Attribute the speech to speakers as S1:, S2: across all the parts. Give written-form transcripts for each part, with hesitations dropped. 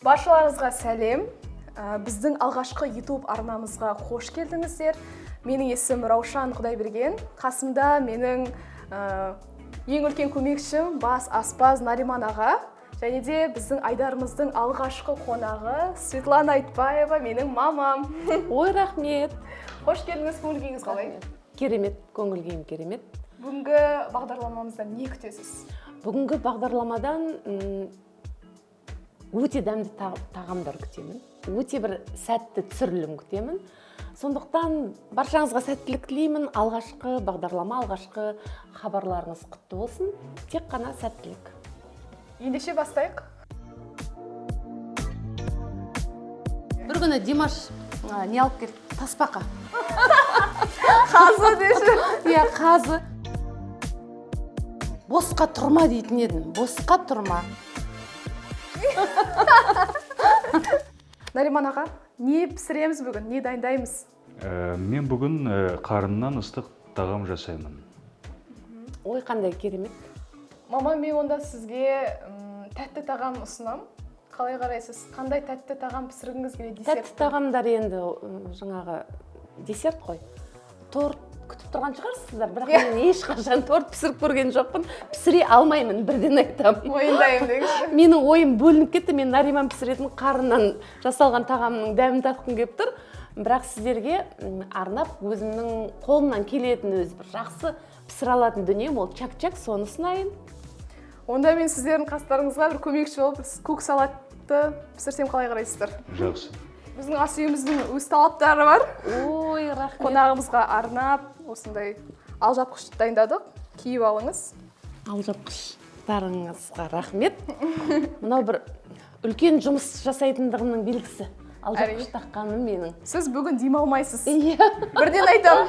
S1: Баршаларыңызға сәлем. Біздің алғашқы YouTube арнамызға қош келдіңіздер. Менің есімім Раушан Құдайберген. Қасымда менің ең үлкен көмекшім бас аспаз Нариман аға. Және де біздің айдарымыздың алғашқы қонағы Светлана Айтбаева, менің мамам.
S2: Ой, рахмет.
S1: Қош келдіңіз, көңіл-күйіңіз қалай?
S2: Керемет, көңіл-күйім керемет.
S1: Бүгінгі бағдарламамыздан не күтесіз?
S2: Бүгінгі бағдарламадан өте дәмді тағамдар күтемін. Өте бір сәтті түсірілім күтемін. Сондықтан баршаңызға сәттілік тілеймін. Алғашқы бағдарлама, алғашқы хабарларыңыз құтты болсын. Тек қана сәттілік.
S1: Ендеше бастайық.
S2: Бір күні Димаш не алып келді? Тасбақа.
S1: Қазы деші.
S2: Иә, қазы. Босқа тұрма дейтін едім. Босқа тұрма.
S1: Нариман аға, не пісіреміз бүгін, не дайындаймыз?
S3: Мен бүгін қарыннан ыстық тағам жасаймын.
S2: Ой, қандай керемет.
S1: Мама, мен онда сізге тәтті тағам ұсынам. Қалай қарайсыз? Қандай тәтті тағам пісіргіңіз келеді?
S2: Тәтті тағамдар енді жаңағы десерт қой. Торт күтіп тұрған шығарсыздар, бірақ мен ешқашан торт пісіріп көрген жоқпын. Пісіре алмаймын, бірден айтамын.
S1: Ойындаймын деңізші.
S2: Менің ойым бөлініп кетті. Мен Нариман пісіретін қарыннан жасалған тағамның дәмін татқым келіп тұр. Бірақ сіздерге арнап өзімнің қолымнан келетін өзі бір жақсы пісіре алатын дүнием ол чак-чак, соны сынайын.
S1: Онда мен сіздердің қастарыңызға бір көмекші болып, көк салатты пісірсем қалай қарайсыздар?
S3: Жақсы.
S1: Біздің ас үйіміздің өз талаптары бар.
S2: Ой, рахмет.
S1: Қонағымызға арнап, осындай алжапқыш дайындадық. Киіп алыңыз.
S2: Алжапқыштарыңызға рахмет. Мынау бір үлкен жұмыс жасайтындығымның белгісі. Алжапқыш таққаным менің.
S1: Сіз бүгін демалмайсыз.
S2: Иә.
S1: Бірден айтам.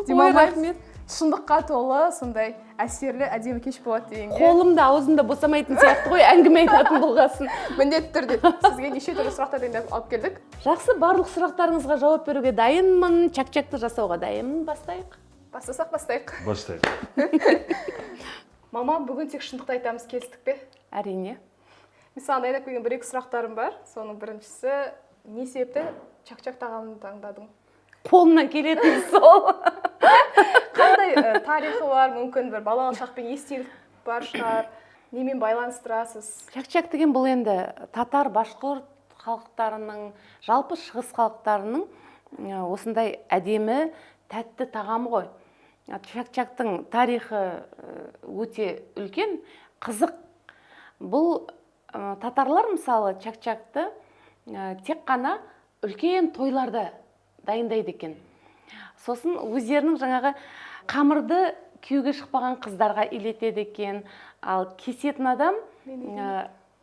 S2: Ой, рахмет.
S1: Шындыққа толы, сондай әсерлі, әдемі кеш болады дегенге.
S2: Қолымда, аузымда босамайтын сияқты ғой, әңгіме айтатын болғасын.
S1: Міндетті түрде сізге неше түрлі сұрақтар дайындап алып келдік.
S2: Жақсы, барлық сұрақтарыңызға жауап беруге дайынмын, чак-чакты жасауға дайынмын. Бастайық.
S1: Бастасақ бастайық.
S3: Бастайық.
S1: Мама, бүгін тек шындықты айтамыз, келістік пе?
S2: Әрине.
S1: Мен саған дайындап келген бір-екі сұрақтарым бар. Соның біріншісі, не себепті чак-чак тағамын таңдадың?
S2: Қолымнан келетін сол.
S1: Қандай тарихы бар, мүмкін бір балалық шақпен естелік бар шығар, немен байланыстырасыз?
S2: Чак-чак деген бұл енді татар, башқұрт халықтарының, жалпы шығыс халықтарының осындай әдемі, тәтті тағамы ғой. Чак-чактың тарихы өте үлкен, қызық. Бұл татарлар мысалы чак-чакты тек қана үлкен тойларда дайындайды екен. Сосын өздерінің жаңағы қамырды күйеуге шықпаған қыздарға илетеді екен. Ал кесетін адам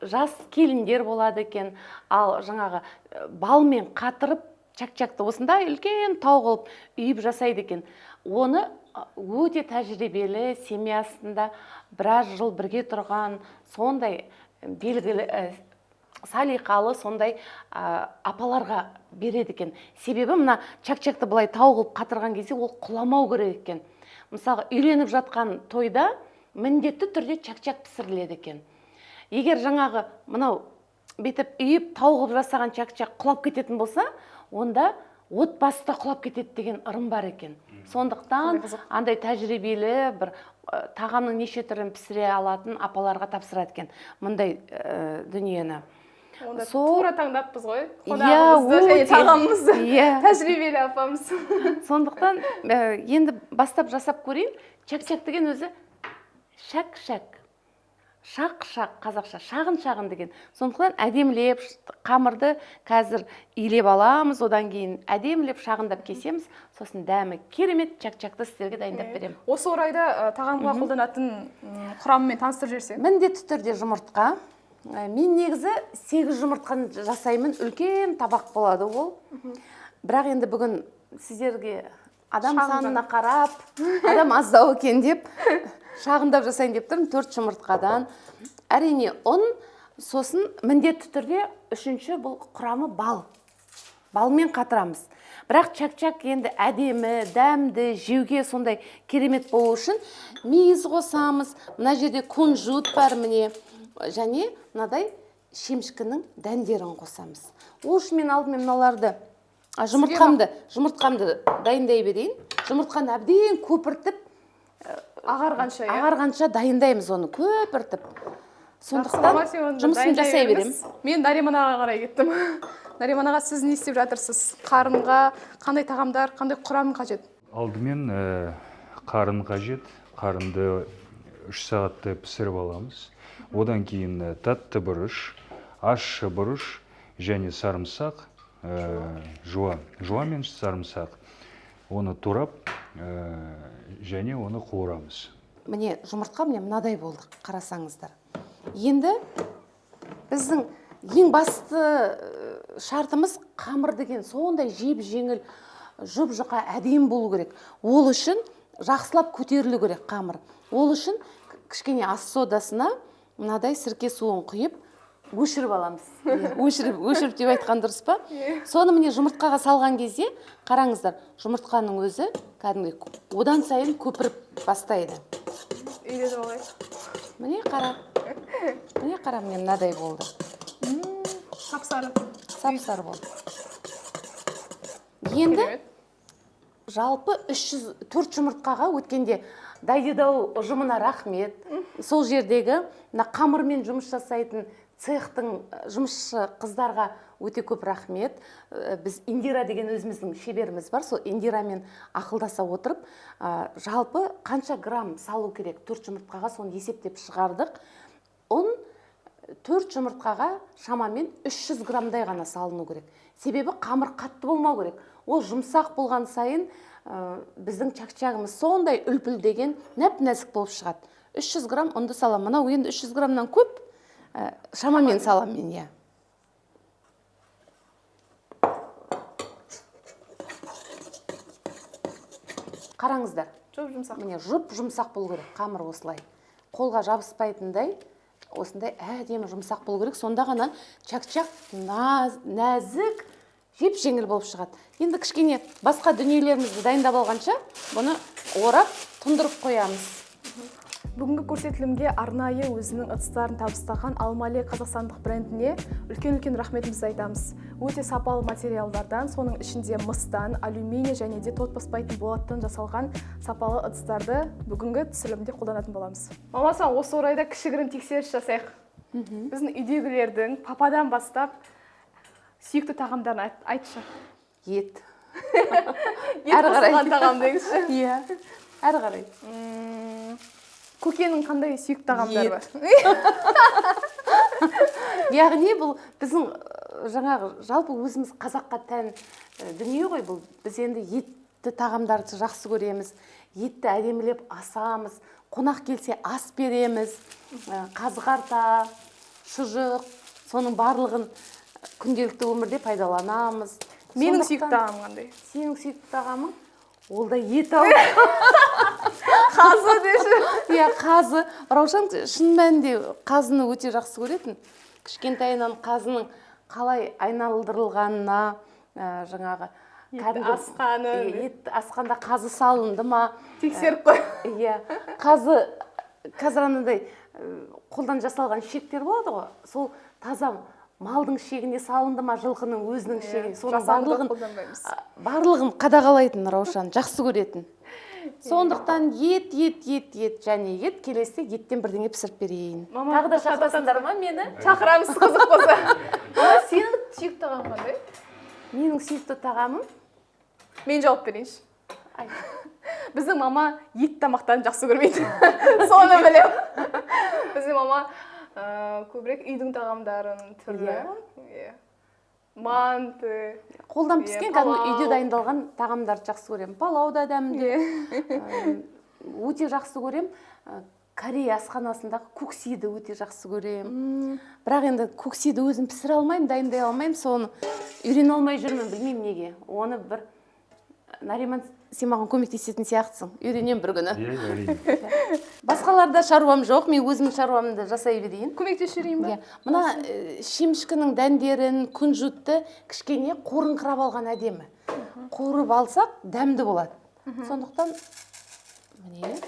S2: жас келіндер болады екен. Ал жаңағы балмен қатырып чак-чакты осындай үлкен тау қылып үйіп жасайды екен. Оны өте тәжірибелі семьясында біраз жыл бірге тұрған сондай белгілі салиқалы сондай апаларға береді екен. Себебі мына чак-чакты былай тау қылып қатырған кезде ол құламау керек екен. Мысалы, үйленіп жатқан тойда міндетті түрде чак-чак пісіріледі екен. Егер жаңағы мынау бетіп үйіп тау қылып жасаған чак-чак құлап кететін болса, онда отбасы да құлап кетеді деген ырым бар екен. Сондықтан андай тәжірибелі бір тағамның неше түрін пісіре алатын апаларға тапсырады екен мұндай дүниені.
S1: Онда тура таңдаппыз ғой.
S2: Қонағымызды
S1: және тағамымызды.
S2: Тәжірибелі
S1: апамыз.
S2: Сондықтан енді бастап жасап көрейін. Чак-чак деген өзі шак-шак. Шақ-шақ, қазақша, шағын-шағын деген. Сондықтан әдемілеп қамырды қазір илеп аламыз, одан кейін әдемілеп шағындап кесеміз. Сосын дәмі керемет чак-чакты сіздерге дайындап беремін.
S1: Осы орайда тағамға қолданатын құрамымен таныстырып жіберсең?
S2: Міндетті түрде жұмыртқа. Мен негізі 8 жұмыртқаны жасаймын, үлкен табақ болады ол. Бірақ енді бүгін сіздерге адам санына қарап, адам аздау екен деп, шағындап жасайын деп тұрмын, 4 жұмыртқадан. Әрине ұн, сосын міндетті түрде үшінші бұл құрамы бал. Балмен қатырамыз. Бірақ чак-чак енді әдемі, дәмді, жеуге сондай керемет болу үшін мейіз қосамыз. Мына жерде кунжут бар міне. Және мынадай шемішкінің дәндерін қосамыз. Ол үшін мен алдымен мыналарды жұмыртқамды дайындай берейін. Жұмыртқаны әбден көпіртіп, ағарғанша дайындаймыз оны, көпіртіп. Сондықтан жұмысын жасай берем.
S1: Мен Нариман ағаға қарай кеттім. Нариман аға, сіз не істеп жатырсыз? Қарынға қандай тағамдар, қандай құрам қажет?
S3: Алдымен қарын қажет. Қарынды 3 сағатты пісіріп аламыз. Одан кейін татты бұрыш, ащы бұрыш және сарымсақ, жуа мен сарымсақ. Оны турап және оны қуырамыз.
S2: Міне жұмыртқа мынадай болды, қарасаңыздар. Енді біздің ең басты шартымыз қамыр деген сондай жеп-жеңіл, жұп-жұқа әдемі болу керек. Ол үшін жақсылап көтерілу керек қамыр. Ол үшін кішкене ас содасына мынадай сірке суын құйып, өшіріп аламыз. Өшіріп деп айтқан дұрыс па? Соны міне жұмыртқаға салған кезде, қараңыздар, жұмыртқаның өзі кәдімгі одан сайын көпіріп бастайды.
S1: Үйретіп алайық.
S2: Міне қара. Міне қара, міне мынадай болды.
S1: Сап-сары.
S2: Сап-сары болды. Енді жалпы 4 жұмыртқаға өткенде Дайдидау ұжымына рахмет. Сол жердегі қамырмен жұмыс жасайтын цехтың жұмысшы қыздарға өте көп рахмет. Біз Индира деген өзіміздің шеберіміз бар. Сол Индирамен ақылдаса отырып, жалпы қанша грамм салу керек 4 жұмыртқаға, соны есептеп шығардық. 4 жұмыртқаға шамамен 300 граммдай ғана салыну керек. Себебі қамыр қатты болмау керек. Ол жұмсақ болған сайын біздің чак-чагымыз сондай үлпілдеген нәп-нәзік болып шығады. 300 грамм ұнды салам. Мынау енді 300 граммнан көп, шамамен салам мен, иә. Қараңыздар. Міне жұмсақ болу керек, қамыр осылай. Қолға жабыспайтындай, осындай әдемі жұмсақ болу керек. Сонда ғана чак-чак нәзік, жеп-жеңіл болып шығады. Енді кішкене басқа дүниелерімізді дайындап алғанша, бұны орап, тұндырып қоямыз.
S1: Бүгінгі көрсетілімге арнайы өзінің ыдыстарын табыстаған Алмале қазақстандық брендіне үлкен-үлкен рахметімізді айтамыз. Өте сапалы материалдардан, соның ішінде мыстан, алюминий және де тот баспайтын болаттан жасалған сапалы ыдыстарды бүгінгі түсірілімде қолданатын боламыз. Мамасан, осы орайда кішігірім тексеріс жасайық. Біздің үйдегілердің пападан бастап сүйікті тағамдарын айтшы.
S2: Ет.
S1: Ет қосылған тағам деңізші.
S2: Иә, әрі қарай.
S1: Көкенің қандай сүйікті тағамдары бар?
S2: Яғни бұл біздің жаңағы жалпы өзіміз қазаққа тән дүние ғой бұл. Біз енді етті тағамдарды жақсы көреміз. Етті әдемілеп асамыз. Қонақ келсе ас береміз. Қазғарта, шұжық, соның барлығын күнделікті өмірде пайдаланамыз.
S1: Менің сүйікті тағам қандай?
S2: Сенің сүйікті тағамың? Ол да ет ау.
S1: Қазы деші.
S2: Иә, қазы. Раушан шын мәнінде қазыны өте жақсы көретін. Кішкентайынан қазының қалай айналдырылғанына, жаңағы
S1: ет
S2: асқанда қазы салынды ма?
S1: Тексеріп қой.
S2: Иә, қазы қазір анандай қолдан жасалған шектер болады ғой. Сол таза малдың шегіне салынды ма, жылқының өзінің шегіне, соның барлығын қадағалайтын Раушан, жақсы көретін. Сондықтан ет және ет, келесте еттен бірдеңе пісіріп берейін. Тағы да шақырасыңдар ма мені?
S1: Шақырамыз, қызық болса. Сенің сүйікті тағамың қандай?
S2: Менің сүйікті тағамым?
S1: Мен жауап берейінші. Біздің мама ет тамақтарын жақсы көрмейді. Соны білем. Біздің мама көбірек үйдің тағамдарын түрлі. Манты.
S2: Қолдан піскен, кәдімгі үйде дайындалған тағамдарды жақсы көрем. Палау да дәмді. Өте жақсы көрем. Корея асханасындағы көксиді өте жақсы көрем. Бірақ енді көксиді өзім пісіре алмаймын, дайындай алмаймын. Соны үйрене алмай жүрмін, білмеймін неге. Оны бір Нариман, сен маған көмектесетін сияқтысың. Үйренем бір күні. Басқаларда шаруам жоқ, мен өзім шаруамды жасай берейін.
S1: Көмектесіп жүрейін ба?
S2: Мына шемішкінің дәндерін, күнжутты кішкене қорыңқырап алған әдемі. Қорып алсақ, дәмді болады. Сондықтан міне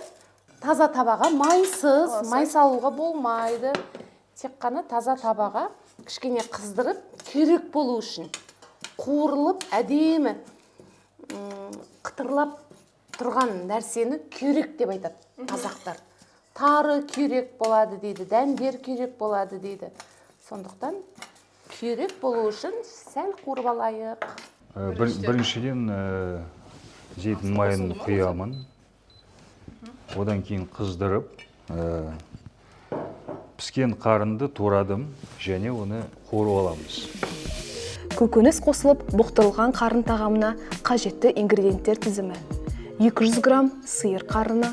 S2: таза табаға, майсыз, май салуға болмайды. Тек қана таза табаға кішкене қыздырып, күйрек болу үшін қуырылып, әдемі қытырлап тұрған нәрсені күйрек деп айтады қазақтар. Тары күйрек болады дейді, дәндер күйрек болады дейді. Сондықтан күйрек болу үшін сәл қуырып алайық.
S3: Біріншіден зейтін майын құямын. Одан кейін қыздырып, піскен қарынды турадым және оны қуырып аламыз.
S1: Көкөніс қосылып бұқтырылған қарын тағамына қажетті ингредиенттер тізімі: 200 грамм сиыр қарыны,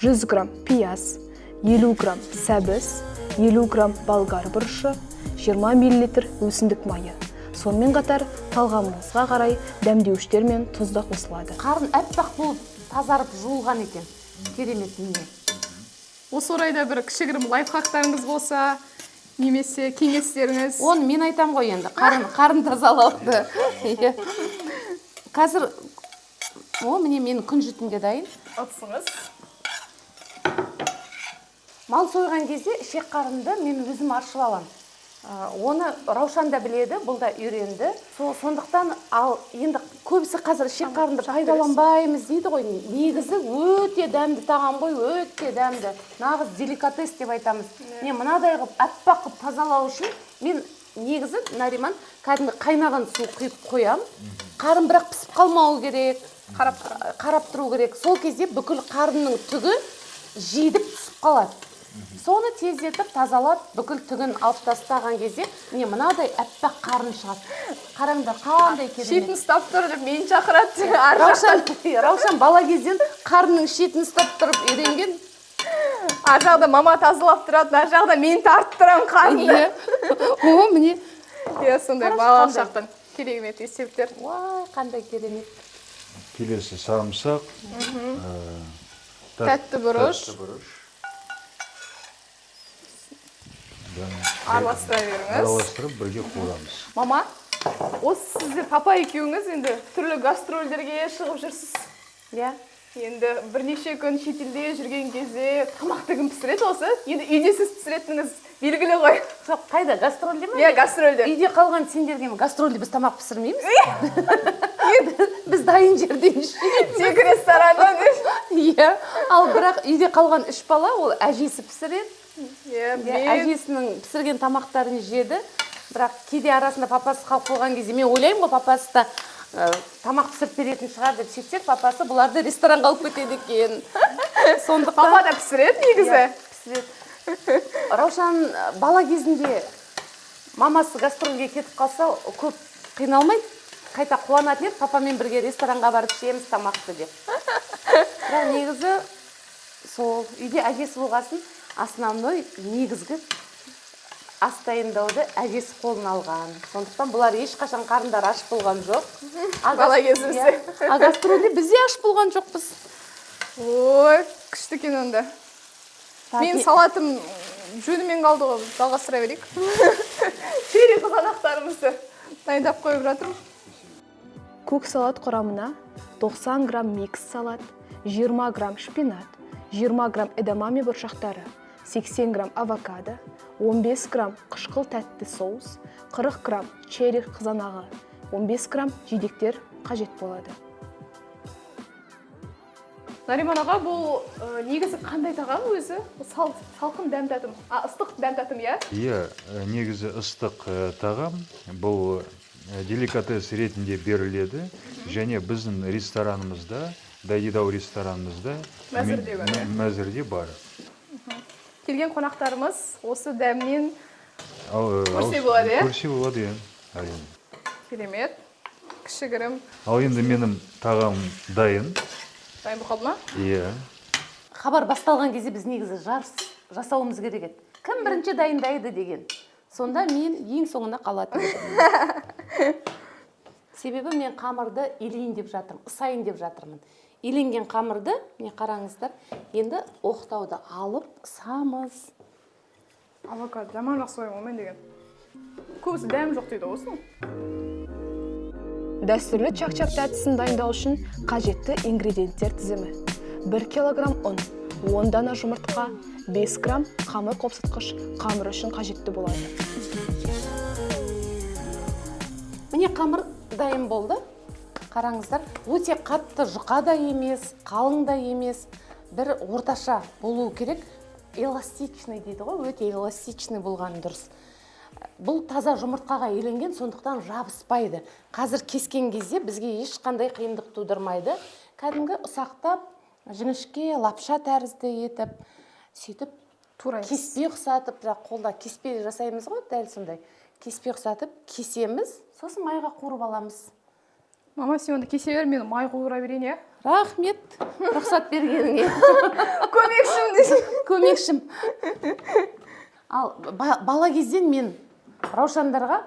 S1: 100 грамм пияз, 50 грамм сәбіз, 50 грамм болгар бұрышы, 20 мл өсімдік майы. Сонымен қатар талғамыңызға қарай дәмдеуіштер мен тұз да қосылады.
S2: Қарын әппақ болып тазарып жуылған екен. Керемет міне.
S1: Осы орайда бір кішігірім лайфхактарыңыз болса, немесе кеңестеріңіз?
S2: Оны мен айтам ғой енді, қарын тазалауды. Қазір міне менің күн жітімге дайын.
S1: Атсыңыз.
S2: Мал сойған кезде ішек қарынды мен өзім аршып алам. Оны Раушан да біледі, бұл да үйренді. Сондықтан енді көбісі қазір ішек қарынды пайдаланбаймыз дейді ғой. Негізі өте дәмді тағам ғой, өте дәмді. Нағыз деликатес деп айтамыз. Мен мынадай қылып әппақ қылып тазалау үшін мен негізі Нариман кәдімгі қайнаған су құйып қоям. Қарын бірақ пісіп қалмауы керек, қарап тұру керек. Сол кезде бүкіл қарынның түгі жидіп түсіп қалады. Соны тездетіп, тазалап, бүкіл түгін алып тастаған кезде, мынадай әппақ қарын шығады. Қараңдар, қандай керемет.
S1: Шетін ұстап тұрып, мені шақырады.
S2: Раушан бала кезден қарынның шетін ұстап тұрып үйренген.
S1: Ар жағда мама тазалап тұрады, ар жағда мен тартып тұрам қанды.
S2: О, міне.
S1: Сондай бала шақтан керемет есептер.
S2: Уай, қандай керемет.
S3: Келесі сарымсақ,
S1: тәтті бұрыш. Араластыра беріңіз.
S3: Араластырып бірге қуырамыз.
S1: Мама, осы сіздер папа екеуіңіз енді түрлі гастрольдерге шығып жүрсіз.
S2: Иә.
S1: Енді бірнеше күн шетелде жүрген кезде тамақты кім пісіреді осы? Енді үйде сіз пісіретініңіз белгілі ғой.
S2: Жоқ, қайда, гастрольде ме?
S1: Иә, гастрольде.
S2: Үйде қалған сендерге гастрольде біз тамақ пісірмейміз. Біз дайын жерден ішеміз.
S1: Тек ресторандан.
S2: Иә, ал бірақ үйде қалған 3 бала ол әжесі пісіреді. Әжесінің пісірген тамақтарын жеді, бірақ кейде арасында папасы қалып қойған кезде мен ойлаймын ғой, папасы да тамақ пісіріп беретін шығар деп сөйтсек, папасы бұларды ресторанға алып кетеді екен.
S1: Папа да пісіреді негізі.
S2: Пісіреді. Раушан бала кезінде мамасы гастрольге кетіп қалса, көп қиналмайды, қайта қуанатын еді, папамен бірге ресторанға барып ішеміз тамақты деп. Бірақ негізі сол үйде әжесі болғасын, основной негізгі ас дайындауды әжесі қолына алған. Сондықтан бұлар ешқашан қарындар аш болған жоқ.
S1: Бала кезімізде.
S2: А гастрольде бізде аш болған жоқпыз.
S1: Ой, күшті екен онда. Мен салатым жөнімен қалды ғой, жалғастыра берейік. Шерек қызанақтарымызды дайындап қойып жатырмын. Көк салат құрамына 90 грамм микс салат, 20 грамм шпинат, 20 грамм эдамаме бұршақтары, 80 грамм авокадо, 15 грамм қышқыл тәтті соус, 40 грамм черри қызанағы, 15 грамм жидектер қажет болады. Нариман аға, бұл негізі қандай тағам өзі? Салқын дәм тәтім, ыстық дәм тәтім, иә?
S3: Иә, негізі ыстық тағам. Бұл деликатес ретінде беріледі, және біздің ресторанымызда, Дайдидау ресторанымызда мәзірде бар.
S1: Келген қонақтарымыз осы дәмнен көрсе болады, е?
S3: Көрсе болады, е.
S1: Керемет, кішігірім.
S3: Ал енді менің тағам дайын.
S1: Дайын бұқалды ма?
S3: Иә.
S2: Хабар басталған кезде біз негізі жарыс жасауымыз керек еді. Кім бірінші дайындайды деген. Сонда мен ең соңына қалатын едім. Себебі мен қамырды илейін деп жатырмын, ысайын деп жатырмын. Иленген қамырды, не қараңыздар, енді оқтауды алып ысамыз.
S1: Авокадо, жаман жақсы ойым омен деген. Көбісі дәм жоқ дейді осының. Дәстүрлі чак-чак тәттісін дайындау үшін қажетті ингредиенттер тізімі: 1 килограмм ұн, 10 дана жұмыртқа, 5 грамм қамыр қопсытқыш қамыр үшін қажетті болады.
S2: Міне қамыр дайын болды. Қараңыздар, өте қатты жұқа да емес, қалың да емес, бір орташа болуы керек. Эластичный дейді ғой, өте эластичный болған дұрыс. Бұл таза жұмыртқаға еленген, сондықтан жабыспайды. Қазір кескен кезде бізге ешқандай қиындық тудырмайды. Кәдімгі ұсақтап, жіңішке, лапша тәрізді етіп, сөйтіп кеспе ұқсатып, қолда кеспе жасаймыз ғой, дәл сондай. Кеспе ұқсатып, кесеміз, сосын майға қуырып аламыз.
S1: Мама, сен онда кесе бер, мен май қуыра берейін, иә?
S2: Рахмет, рұқсат бергеніңе.
S1: Көмекшім дейсің.
S2: Көмекшім. Ал бала кезден мен Раушандарға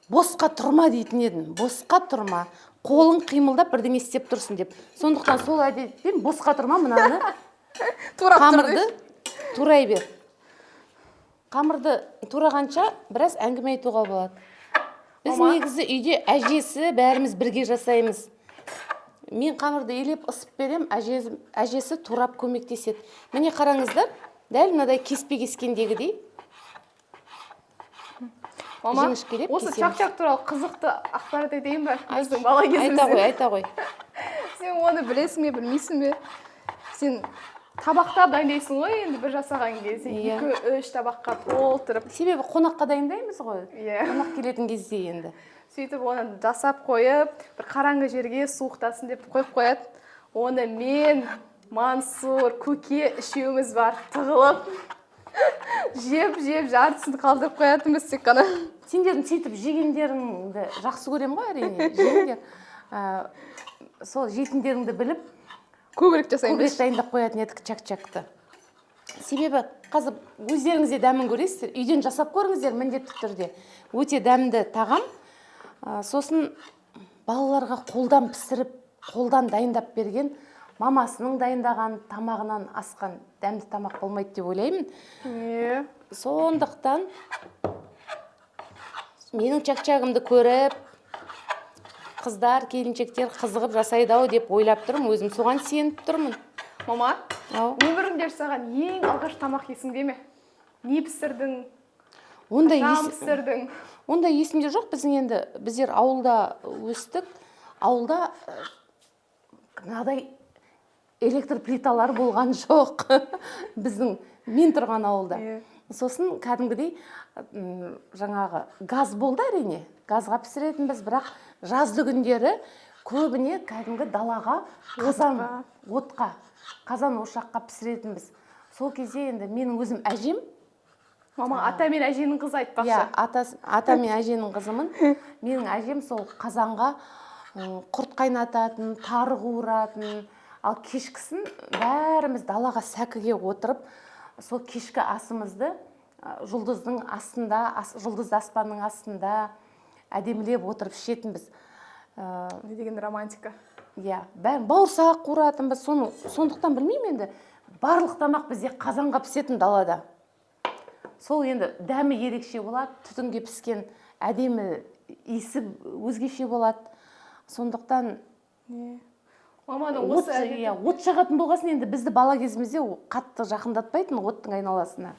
S2: босқа тұрма дейтін едім. Босқа тұрма, қолың қимылдап бірдеңе істеп тұрсын деп. Сондықтан сол әдетпен босқа тұрма, мынаны қамырды турай бер. Қамырды турағанша біраз әңгіме айтуға болады. Біз негізі үйде әжесі бәріміз бірге жасаймыз. Мен қамырды елеп ысып берем, әжесі турап көмектеседі. Міне қараңыздар, дәл мынадай кеспе кескендегідей.
S1: Мама, осы чак-чак туралы қызықты ақпарат айтайын ба? Біздің бала кезімізде.
S2: Айта ғой.
S1: Сен оны білесің бе, білмейсің бе? Сен табақтар дайындайсың ғой, енді бір жасаған кезде 2-3 табаққа толтырып.
S2: Себебі қонаққа дайындаймыз ғой. Қонақ келетін кезде енді.
S1: Сөйтіп оны жасап қойып, бір қараңғы жерге суықтасын деп қойып қояды. Оны мен, Мансур, Көке үшеуміз бар тығылып, жеп жартысын қалдырып қоятынбыз тек қана.
S2: Сендердің сөйтіп жегендеріңді жақсы көрем ғой, әрине. Жеңдер. Сол жетіндеріңді біліп,
S1: көбірек жасаймыз.
S2: Көбірек дайындап қоятын едік чак-чакты. Себебі қазір өздеріңізде дәмін көресіздер, үйден жасап көріңіздер міндетті түрде. Өте дәмді тағам. Сосын балаларға қолдан пісіріп, қолдан дайындап берген, мамасының дайындаған тамағынан асқан дәмді тамақ болмайды деп ойлаймын. Сондықтан менің чак-чагымды көріп, қыздар, келіншектер қызығып жасайды-ау деп ойлап тұрмын, өзім соған сеніп тұрмын.
S1: Мама, өміріңде жасаған ең алғаш тамақ есіңде ме? Не пісірдің? Қашан пісірдің?
S2: Онда есімде жоқ. Біздер ауылда өстік. Ауылда мынадай электр плиталар болған жоқ. Мен тұрған ауылда. Сосын кәдімгідей жаңағы газ болды әрине. Газға пісіретінбіз, бірақ жазды күндері көбіне кәдімгі далаға қазан ошаққа пісіретінбіз. Сол кезде енді менің өзім әжем.
S1: Мама, ата мен әженің қызы айтпақшы.
S2: Ата мен әженің қызымын. Менің әжем сол қазанға құрт қайнататын, тары қуыратын, ал кешкісін бәріміз далаға сәкіге отырып, сол кешкі асымызды жұлдыздың астында, жұлдызды аспанның астында әдемілеп отырып ішетінбіз.
S1: Не деген романтика.
S2: Бауырсақ қуыратынбыз. Сондықтан білмеймін енді, барлық тамақ бізде қазанға пісетін далада. Сол енді дәмі ерекше болады, түтінге піскен әдемі иісі өзгеше болады. Сондықтан от жағатын болғасын, енді бізді бала кезімізде қатты жақындатпайтын оттың айналасына.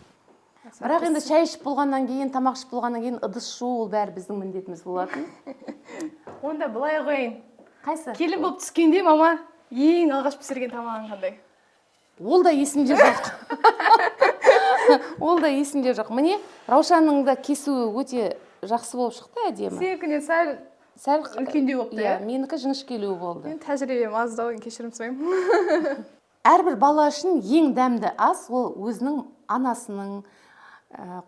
S2: Бірақ енді шай ішіп болғаннан кейін, тамақ ішіп болғаннан кейін ыдыс жуу, ол бәрі біздің міндетіміз болатын.
S1: Онда былай қойын.
S2: Қайсы?
S1: Келін болып түскенде, мама, ең алғаш пісірген тамағың қандай?
S2: Ол да есімде жоқ. Ол да есімде жоқ. Міне, Раушанның да кесуі өте жақсы болып шықты, әдемі.
S1: Сенікінен сәл үлкендеу болыпты, иә?
S2: Менікі жіңішкелеу болды.
S1: Мен тәжірибем аздау, кешірім сұраймын.
S2: Әрбір бала үшін ең дәмді ас ол өзінің анасының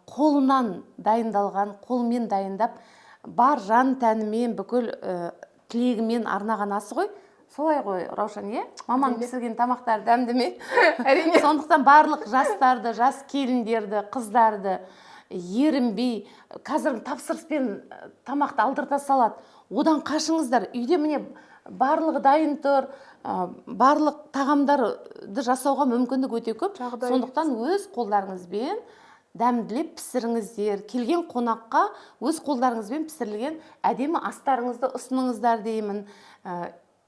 S2: қолынан дайындалған, қолмен дайындап, бар жан тәнімен, бүкіл тілегімен арнаған асы ғой. Солай ғой, Раушан, е? Маманың пісірген тамақтары дәмді ме?
S1: Әрине.
S2: Сондықтан барлық жастарды, жас келіндерді, қыздарды ерінбей, қазір тапсырыспен тамақты алдырта салады. Одан қашыңыздар. Үйде міне барлығы дайын тұр, барлық тағамдарды жасауға мүмкіндік өте көп. Сондықтан өз қолдарыңызбен дәмділеп пісіріңіздер. Келген қонаққа өз қолдарыңызбен пісірілген әдемі астарыңызды ұсыныңыздар деймін.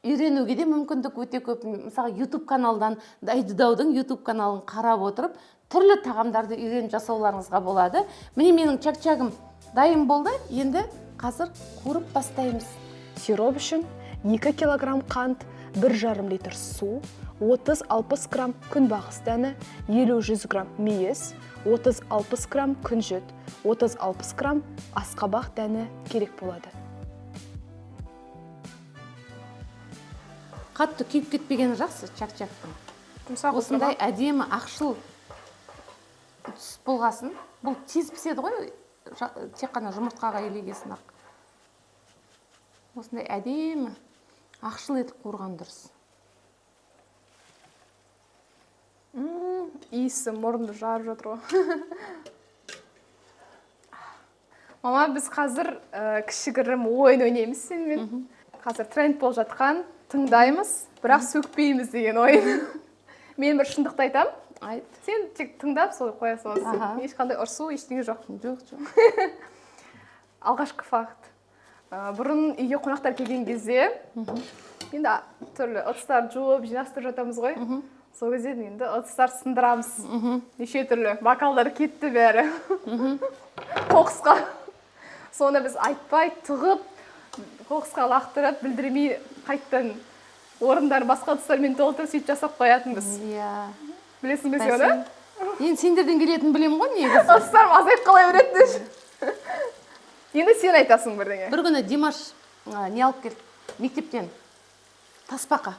S2: Үйренуге де мүмкіндік өте көп. Мысалы, YouTube каналдан, Дайдыдаудың YouTube каналын қарап отырып, түрлі тағамдарды үйреніп жасауларыңызға болады. Міне менің чак-чагым дайын болды. Енді қазір қуырып бастаймыз.
S1: Сироп үшін 2 килограмм қант, 1,5 литр су, 30-60 грамм күнбағыс дәні, 50-100 грамм мейіз, 30-60 грамм күнжіт, 30-60 грамм асқабақ дәні керек болады.
S2: Қатты күйіп кетпегені жақсы чак-чактың. Осындай әдемі ақшыл түс болғасын. Бұл тез піседі ғой, тек қана жұмыртқаға елегесін ақ. Осындай әдемі ақшыл етіп қуырған дұрыс.
S1: Иісі мұрынды жарып жатыр ғой. Мама, біз қазір кішігірім ойын ойнаймыз сенімен. Қазір тренд болып жатқан тыңдаймыз, бірақ сөкпейміз деген ойын. Мен бір шындықты айтам.
S2: Айт.
S1: Сен тек тыңдап солай қоя саласың. Ешқандай ұрсу, ештеңе жоқ.
S2: Жоқ.
S1: Алғашқы факт. Бұрын үйге қонақтар келген кезде, енді түрлі ыдыстар жуып, жинастырып жатамыз ғой. Сол кезде енді ыдыстар сындырамыз. Неше түрлі бокалдар кетті бәрі. Қоқысқа. Соны біз айтпай, тығып, қоқысқа лақтырып, білдірмей қайттан орындар басқа ыдыстармен толтырып сөйтіп жасап қоятынбыз.
S2: Иә.
S1: Білесің бе сені?
S2: Енді сендерден келетін білем ғой негізі.
S1: Ыдыстарым азайып қалай береді. Енді сен айтасың бірдеңе.
S2: Бір күні Димаш не алып келді? Мектептен тасбақа.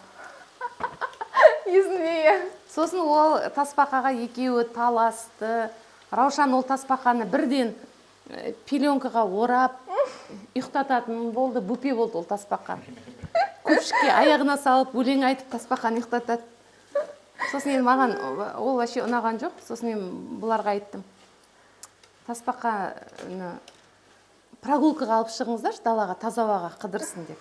S1: Есімде.
S2: Сосын ол тасбақаға екеуі таласты. Раушан ол тасбақаны бірден пеленкаға орап ұйықтататын болды, бупе болды ол тасбақа. Көпшікке аяғына салып, өлең айтып тасбақаны ұйықтатады. Сосын енді маған ол вообще ұнаған жоқ. Сосын мен бұларға айттым. Тасбақаны прогулкаға алып шығыңыздаршы, далаға, таза ауаға қыдырсын деп.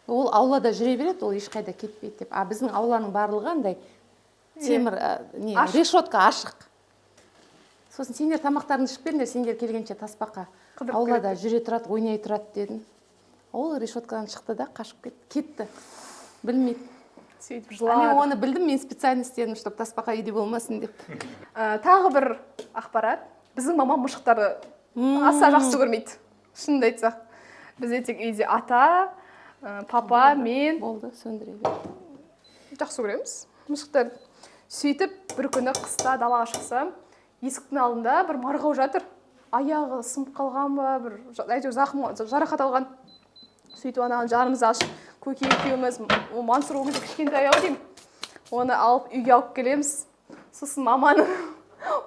S2: Ол аулада жүре береді, ол ешқайда кетпейді деп. Біздің ауланың барлығы андай темір, решетка ашық. Сосын сендер тамақтарыңды ішіп беріңдер, сендер келгенше тасбақа аулада жүре тұрады, ойнай тұрады дедім. Ол решеткадан шықты да қашып кетті. Білмейді.
S1: Сөйтіп жылар.
S2: Мен оны білдім, мен специально істедім, чтобы тасбақа үйде болмасын деп.
S1: Тағы бір ақпарат. Біздің мамам мұшықтарды аса жақсы көрмейді. Шынымды айтсақ. Бізде тек үйде ата, папа, мен
S2: болды, сөндіре бер.
S1: Жақсы көреміз мұшықтарды. Сөйтіп бір күні қыста далаға шықсам, есіктің алдында бір марғау жатыр. Аяғы сынып қалған ба, бір әйтеуір зақым, жарақат алған. Сөйтіп анаған жарымызды ашып, көке екеуміз, Мансұр ол кезде кішкентай ау деймін. Оны алып үйге алып келеміз. Сосын маманың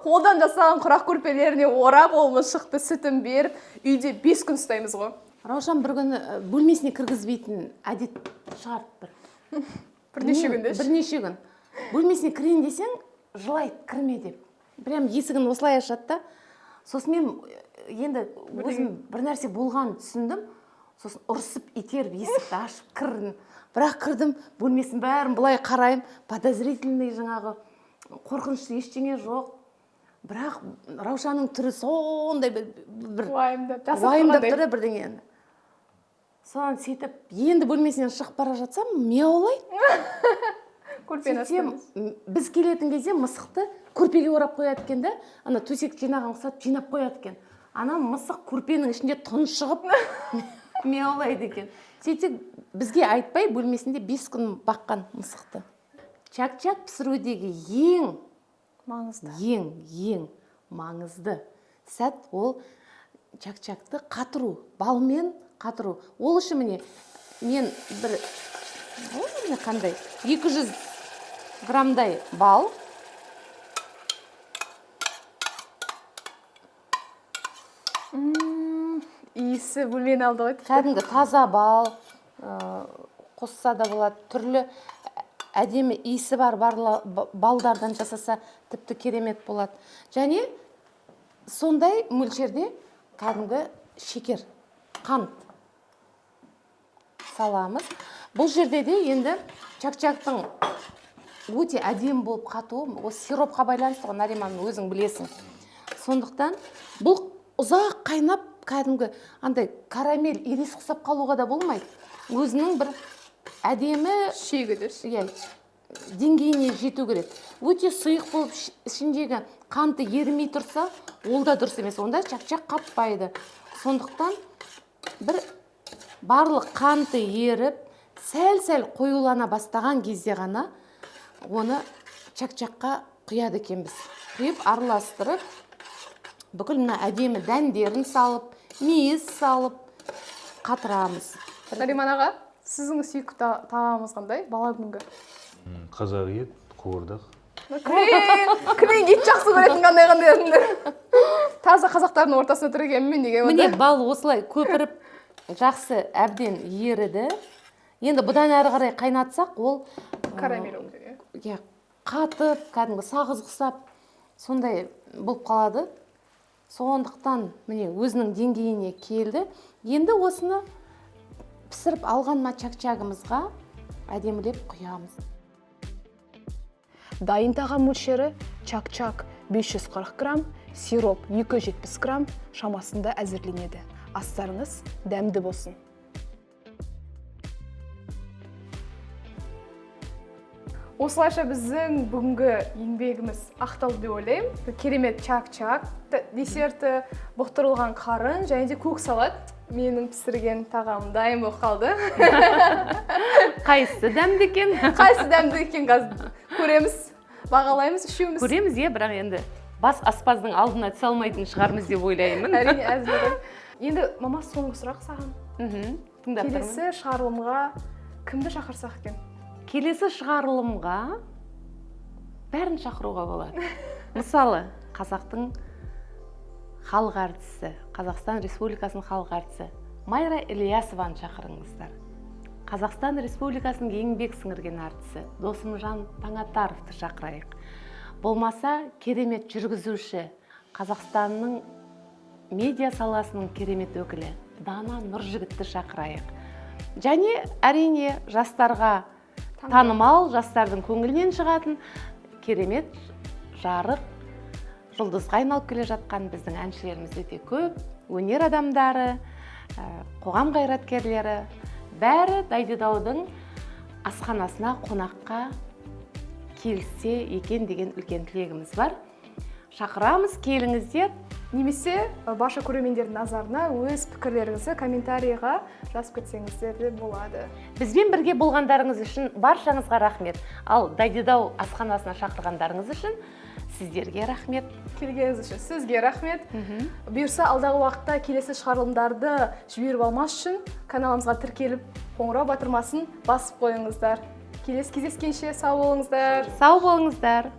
S1: қолдан жасаған құрақ көрпелеріне орап, ол мұшықты сүтін беріп, үйде 5 күн ұстаймыз ғой.
S2: Раушан бір күні бөлмесіне кіргізбейтін әдет шығарып бір.
S1: Бірнеше күнде.
S2: Бірнеше күн. Бөлмесіне кірейін десең, жылайды, кірме деп. Прям есігін осылай ашады да. Сосын мен енді өзім бір нәрсе болғанын түсіндім. Сосын ұрсып, итеріп, есікті ашып кірдім. Бірақ кірдім, бөлмесін бәрін былай қарайым, подозрительный жаңағы қорқынышты ештеңе жоқ. Бірақ Раушанның түрі сондай бір уайымдап тұрды бірдеңені. Соған сөйтіп, енді бөлмесінен шығып бара жатсам, мияулайды. Біз келетін кезде мысықты көрпеге орап қояды екен да, ана төсек жинаған ұқсатып жинап қояды екен. Ана мысық көрпенің ішінде тұншығып мияулайды екен. Сөйтсек, бізге айтпай бөлмесінде 5 күн баққан мысықты. Чак-чак пісірудегі ең маңызды сәт ол чак-чакты қатыру, балмен қатыру. Ол үшін міне мен бір қандай 200 граммдай бал,
S1: иісі бөлмені алды ғой.
S2: Кәдімгі таза бал қосса да болады, түрлі әдемі иісі бар балдардан жасаса тіпті керемет болады. Және сондай мөлшерде кәдімгі шекер, қант саламыз. Бұл жерде де енді чак-чактың өте әдемі болып қатуы, осы сиропқа байланысты ғой, Нариманың өзің білесің. Сондықтан бұл ұзақ қайнап, кәдімгі андай карамель ирис ұқсап қалуға да болмайды. Өзінің бір әдемі деңгейіне жету керек. Өте сұйық болып ішіндегі қанты ерімей тұрса, ол да дұрыс емес. Онда чак-чак қатпайды. Сондықтан барлық қанты еріп, сәл-сәл қоюлана бастаған кезде ғана оны чак-чакқа құяды екенбіз. Құйып, араластырып, бүкіл мына әдемі дәндерін салып, мейіз салып қатырамыз.
S1: Нариман аға, сіздің сүйікті тағамыңыз қандай? Бала күнгі.
S3: Қазақ ет, қуырдақ.
S1: Кілең ет жақсы көретін қандай. Таза қазақтардың ортасына түрегенмін деген.
S2: Міне бал осылай көпіріп жақсы әбден еріді. Енді бұдан әрі қарай қайнатсақ, ол
S1: Карамель
S2: қатып, кәдімгі сағыз құсап, сондай болып қалады. Сондықтан міне өзінің деңгейіне келді. Енді осыны пісіріп алған чак-чагымызға әдемілеп құямыз.
S1: Дайын тағам мөлшері чак-чак 540 грамм, сироп 270 грамм шамасында әзірленеді. Астарыңыз дәмді болсын. Осылайша біздің бүгінгі еңбегіміз ақталды деп ойлаймын. Керемет чак-чак, десерті, бұқтырылған қарын және де көк салат менің пісірген тағамым дайын болып қалды.
S2: Қайсы дәмді екен?
S1: Қайсы дәмді екен қазір көреміз, бағалаймыз, үшеуміз.
S2: Көреміз, бірақ енді бас аспаздың алдына түсе алмайтын шығармыз деп ойлаймын.
S1: Әрине, әзілден. Енді мама, соңғы сұрақ саған.
S2: Тыңдап тұрмын.
S1: Келесі шығарылымға кімді шақырсақ екен?
S2: Келесі шығарылымға бәрін шақыруға болады. Мысалы, қазақтың халық әртісі, Қазақстан Республикасының халық әртісі Майра Ильясованы шақырыңыздар. Қазақстан Республикасының еңбек сіңірген әртісі Досымжан Таңатаровты шақырайық. Болмаса, керемет жүргізуші, Қазақстанның медиа саласының керемет өкілі Дана Нұржігітті шақырайық. Және әрине жастарға танымал, жастардың көңілінен шығатын керемет жарық жұлдызға айналып келе жатқан біздің әншілеріміз өте көп, өнер адамдары, қоғам қайраткерлері, бәрі Дайдидаудың асханасына қонаққа келсе екен деген үлкен тілегіміз бар. Шақырамыз, келіңіздер. Немесе барша көрермендердің назарына өз пікірлеріңізді комментарийға жазып кетсеңіздер де болады. Бізбен бірге болғандарыңыз үшін баршаңызға рахмет. Ал Дайдидау асханасына шақырғандарыңыз үшін сіздерге рахмет. Келгеніңіз үшін сізге рахмет. Бұйырса алдағы уақытта келесі шығарылымдарды жіберіп алмас үшін каналымызға тіркеліп, қоңырау батырмасын басып қойыңыздар. Келесі кездескенше сау болыңыздар. Сау болыңыздар.